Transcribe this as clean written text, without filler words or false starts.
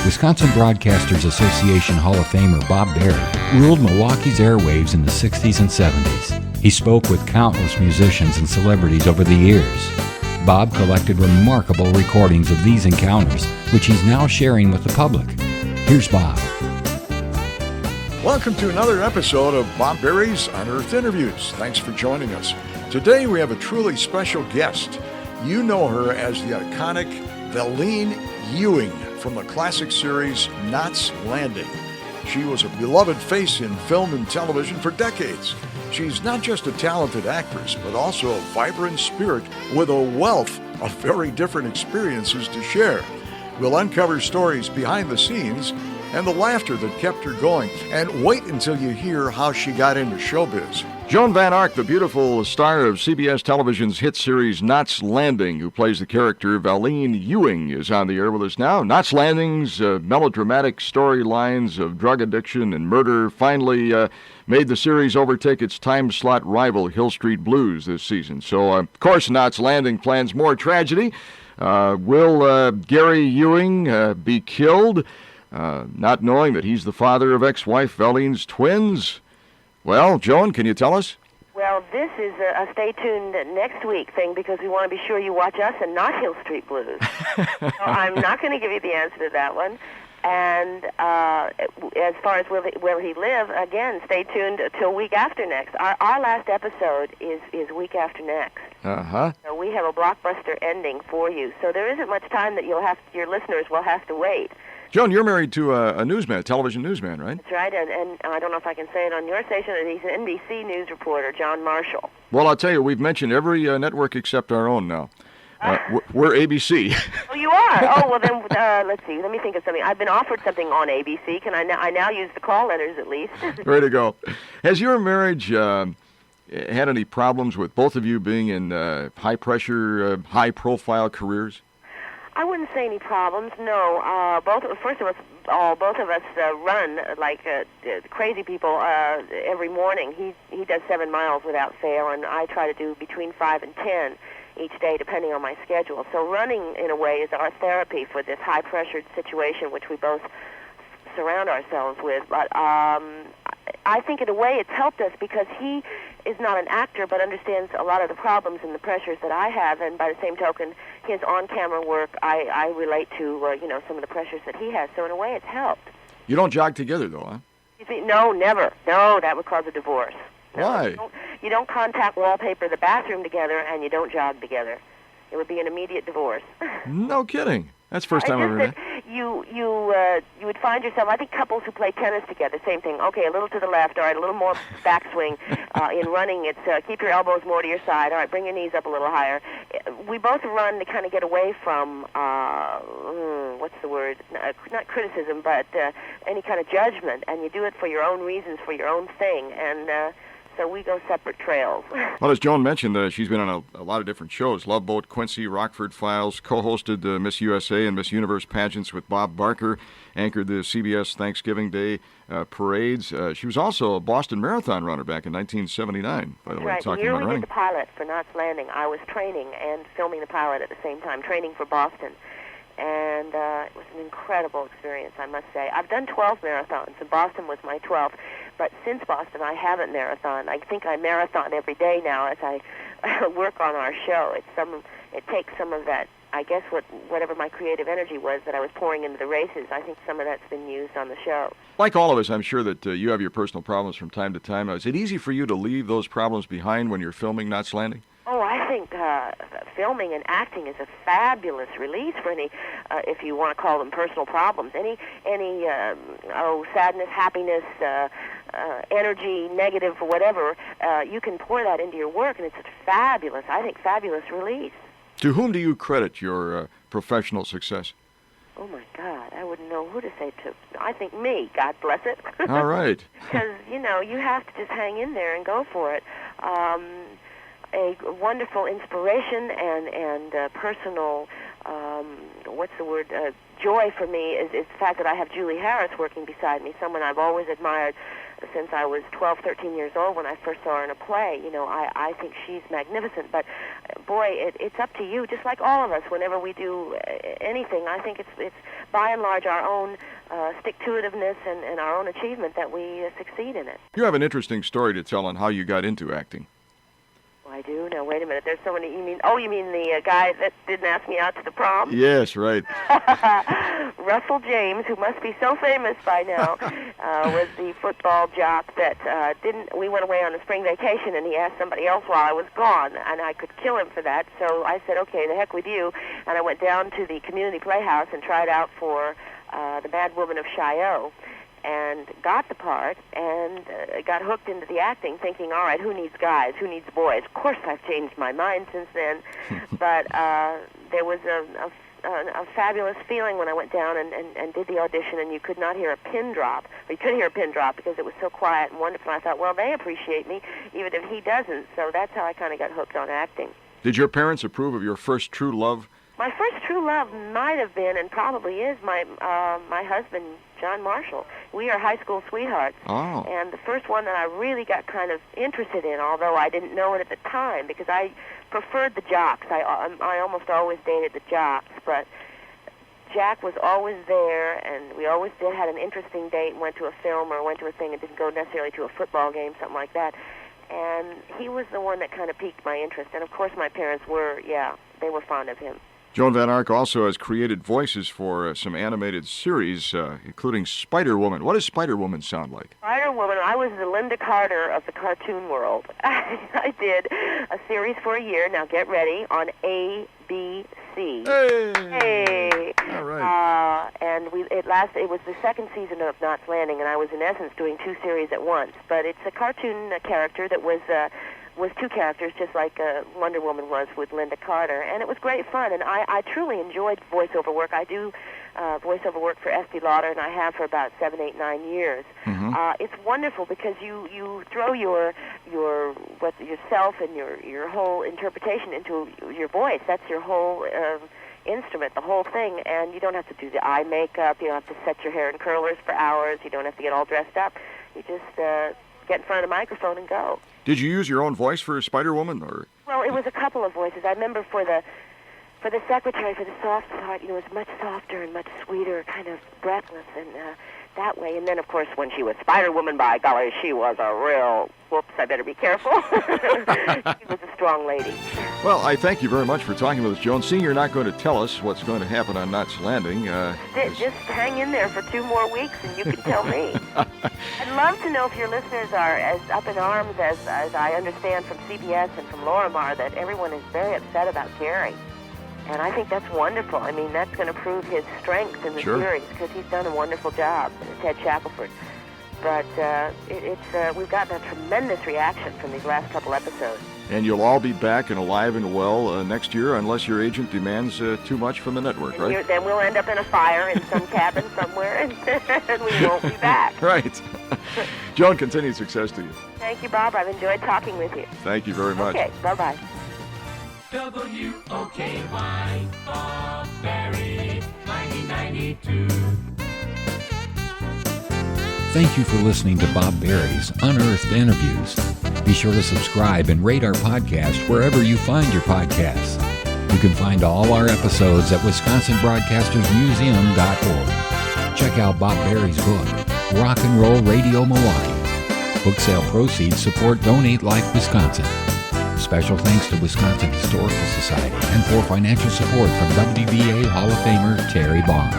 Wisconsin Broadcasters Association Hall of Famer Bob Berry ruled Milwaukee's airwaves in the 60s and 70s. He spoke with countless musicians and celebrities over the years. Bob collected remarkable recordings of these encounters, which he's now sharing with the public. Here's Bob. Welcome to another episode of Bob Berry's Unearthed Interviews. Thanks for joining us. Today we have a truly special guest. You know her as the iconic Valene Ewing from the classic series Knots Landing. She was a beloved face in film and television for decades. She's not just a talented actress, but also a vibrant spirit with a wealth of very different experiences to share. We'll uncover stories behind the scenes and the laughter that kept her going. And wait until you hear how she got into showbiz. Joan Van Ark, the beautiful star of CBS television's hit series Knots Landing, who plays the character Valene Ewing, is on the air with us now. Knots Landing's melodramatic storylines of drug addiction and murder finally made the series overtake its time slot rival Hill Street Blues this season. So, of course, Knots Landing plans more tragedy. Will Gary Ewing be killed, not knowing that he's the father of ex-wife Valene's twins? Well, Joan, can you tell us? Well, this is a stay tuned next week thing because we want to be sure you watch us and not Hill Street Blues. So I'm not going to give you the answer to that one. And as far as will he live, again, stay tuned till week after next. Our last episode is week after next. Uh-huh. So we have a blockbuster ending for you. So there isn't much time that your listeners will have to wait. Joan, you're married to a newsman, a television newsman, right? That's right, and I don't know if I can say it on your station, he's an NBC news reporter, John Marshall. Well, I'll tell you, we've mentioned every network except our own now. We're ABC. Oh, you are? Oh, well then, let's see. Let me think of something. I've been offered something on ABC. I now use the call letters at least. Way to go. Has your marriage had any problems with both of you being in high-pressure, high-profile careers? I wouldn't say any problems. No. Both of us run like crazy people every morning. He does 7 miles without fail, and I try to do between 5 and 10 each day, depending on my schedule. So running, in a way, is our therapy for this high-pressured situation, which we both surround ourselves with. But I think, in a way, it's helped us because he is not an actor but understands a lot of the problems and the pressures that I have, and by the same token, his on-camera work, I relate to, some of the pressures that he has. So in a way, it's helped. You don't jog together, though, huh? Excuse me? No, never. No, that would cause a divorce. No, why? You don't contact wallpaper the bathroom together, and you don't jog together. It would be an immediate divorce. No kidding. That's the first time I've ever heard that. You would find yourself, I think couples who play tennis together, same thing. Okay, a little to the left, all right, a little more backswing. In running, it's keep your elbows more to your side, all right, bring your knees up a little higher. We both run to kind of get away from, what's the word, not criticism, but any kind of judgment, and you do it for your own reasons, for your own thing, and so we go separate trails. Well, as Joan mentioned, she's been on a lot of different shows. Love Boat, Quincy, Rockford Files, co-hosted Miss USA and Miss Universe pageants with Bob Barker, anchored the CBS Thanksgiving Day parades. She was also a Boston Marathon runner back in 1979, by the way. Right. The year we did the pilot for Knots Landing, I was training and filming the pilot at the same time, training for Boston. And it was an incredible experience, I must say. I've done 12 marathons, and Boston was my 12th. But since Boston, I haven't marathon. I think I marathon every day now as I work on our show. It takes some of that, I guess, whatever my creative energy was that I was pouring into the races. I think some of that's been used on the show. Like all of us, I'm sure that you have your personal problems from time to time. Is it easy for you to leave those problems behind when you're filming Knots Landing? Oh, I think filming and acting is a fabulous release for any, if you want to call them personal problems. Any sadness, happiness, energy, negative, or whatever, you can pour that into your work, and it's a fabulous release. To whom do you credit your professional success? Oh, my God, I wouldn't know who to say to. I think me, God bless it. All right. Because, you have to just hang in there and go for it. A wonderful inspiration and personal, joy for me is the fact that I have Julie Harris working beside me, someone I've always admired since I was 12, 13 years old when I first saw her in a play. I think she's magnificent, but boy, it's up to you, just like all of us, whenever we do anything. I think it's by and large our own stick-to-itiveness and our own achievement that we succeed in it. You have an interesting story to tell on how you got into acting. I do. Now, wait a minute. There's so many. You mean the guy that didn't ask me out to the prom? Yes, right. Russell James, who must be so famous by now, was the football jock that didn't. We went away on a spring vacation, and he asked somebody else while I was gone, and I could kill him for that. So I said, okay, the heck with you, and I went down to the community playhouse and tried out for the Bad Woman of Chaillot, and got the part, and got hooked into the acting, thinking, all right, who needs guys, who needs boys? Of course, I've changed my mind since then, but there was a fabulous feeling when I went down and did the audition, and you could not hear a pin drop. Or you could hear a pin drop because it was so quiet and wonderful. I thought, well, they appreciate me, even if he doesn't, so that's how I kind of got hooked on acting. Did your parents approve of your first true love? My first true love might have been, and probably is, my husband, John Marshall. We are high school sweethearts. Oh. And the first one that I really got kind of interested in, although I didn't know it at the time, because I preferred the jocks. I almost always dated the jocks, but Jack was always there, and we always had an interesting date, went to a film or went to a thing and didn't go necessarily to a football game, something like that. And he was the one that kind of piqued my interest. And, of course, my parents were, they were fond of him. Joan Van Ark also has created voices for some animated series, including Spider-Woman. What does Spider-Woman sound like? Spider-Woman, I was the Linda Carter of the cartoon world. I did a series for a year, now get ready, on ABC. Hey! All right. And it was the second season of Knots Landing, and I was in essence doing two series at once. But it's a cartoon character that was two characters, just like Wonder Woman was with Linda Carter, and it was great fun, and I truly enjoyed voiceover work. I do voiceover work for Estee Lauder, and I have for about 7, 8, 9 years. Mm-hmm. It's wonderful because you throw yourself and your whole interpretation into your voice. That's your whole instrument, the whole thing, and you don't have to do the eye makeup, you don't have to set your hair in curlers for hours, you don't have to get all dressed up. You just get in front of the microphone and go. Did you use your own voice for Spider-Woman, or? Well, it was a couple of voices. I remember for the secretary, for the soft part, it was much softer and much sweeter, kind of breathless, and that way. And then, of course, when she was Spider-Woman, by golly, she was a real, whoops, I better be careful. She was a strong lady. Well, I thank you very much for talking with us, Joan. Seeing you're not going to tell us what's going to happen on Knots Landing. Just hang in there for 2 more weeks, and you can tell me. I'd love to know if your listeners are as up in arms as I understand from CBS and from Lorimar, that everyone is very upset about Gary. And I think that's wonderful. I mean, that's going to prove his strength in the series, because he's done a wonderful job, Ted Shackelford. But we've gotten a tremendous reaction from these last couple episodes. And you'll all be back and alive and well next year, unless your agent demands too much from the network, and right? Then we'll end up in a fire in some cabin somewhere, and we won't be back. Right. Joan, continued success to you. Thank you, Bob. I've enjoyed talking with you. Thank you very much. Okay, bye-bye. WOKY, Bob Berry, 1992. Thank you for listening to Bob Berry's Unearthed Interviews. Be sure to subscribe and rate our podcast wherever you find your podcasts. You can find all our episodes at WisconsinBroadcastersMuseum.org. Check out Bob Berry's book, Rock and Roll Radio Milwaukee. Book sale proceeds support Donate Life Wisconsin. Special thanks to Wisconsin Historical Society and for financial support from WBA Hall of Famer Terry Bond.